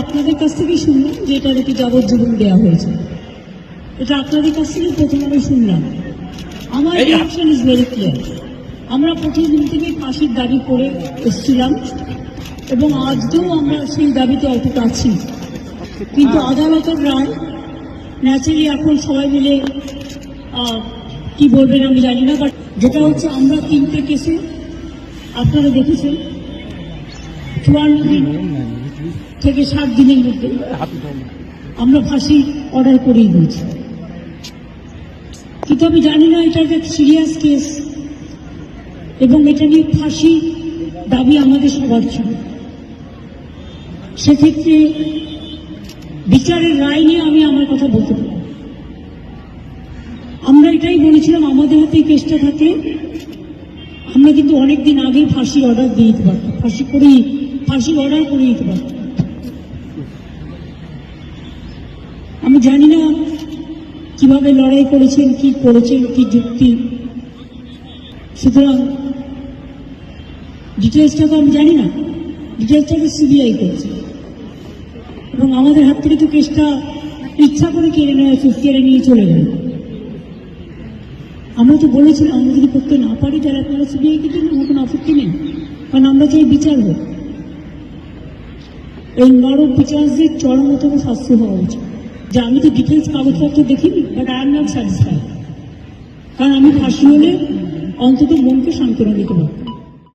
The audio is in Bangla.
আপনাদের কাছ থেকেই শুনলাম যে এটা নাকি যাবজ্জীবন দেওয়া হয়েছে। এটা আপনাদের কাছ থেকে প্রথম আমি শুনলাম। আমার রিঅ্যাকশন ইজ ভেরি ক্লিয়ার। আমরা প্রথম দিন থেকে ফাঁসির দাবি করে এসেছিলাম এবং আজকেও আমরা সেই দাবিতে অটুট আছি, কিন্তু আদালতের রায় ন্যাচারালি এখন সবাই মিলে কি বলবেন আমি জানি না, বাট যেটা হচ্ছে আমরা 3টে কেসে আপনারা দেখেছেন 54 দিন থেকে 60 দিনের মধ্যে আমরা ফাঁসি অর্ডার করেই দিয়েছি। কিন্তু আমি জানি না এটা একটা সিরিয়াস কেস এবং এটা নিয়ে ফাঁসি দাবি আমাদের সবার ছিল। সেক্ষেত্রে বিচারের রায় নিয়ে আমি আমার কথা বলতে পারি। আমরা এটাই বলেছিলাম আমাদের হাতে এই কেসটা থাকলে আমরা কিন্তু অনেকদিন আগেই ফাঁসি অর্ডার দিয়ে দিতে পারতাম, ফাঁসি অর্ডার করে দিতে পারতাম। আমি জানি না কিভাবে লড়াই করেছেন, কি করেছেন, কি যুক্তি, সুতরাং ডিটেলসটা তো আমি জানি না। ডিটেলসটা তো সিবিআই করেছে এবং আমাদের হাত থেকে তো কেসটা ইচ্ছা করে কেড়ে নিয়ে চলে গেল। আমরা তো বলেছিলাম আমরা যদি করতে না পারি তাহলে আপনারা সিবিআইকে জন্য আমার কোনো আপত্তি নেই, কারণ আমরা চাই বিচার হোক। এই নরক বিচারদের চরমতম শাস্তি হওয়া উচিত। যে আমি তো ডিটেলস কাগজপত্র দেখিনি, but I am not satisfied, কারণ আমি ফাঁসি হলে অন্তত মনকে সান্ত্বনা দিতে পারব।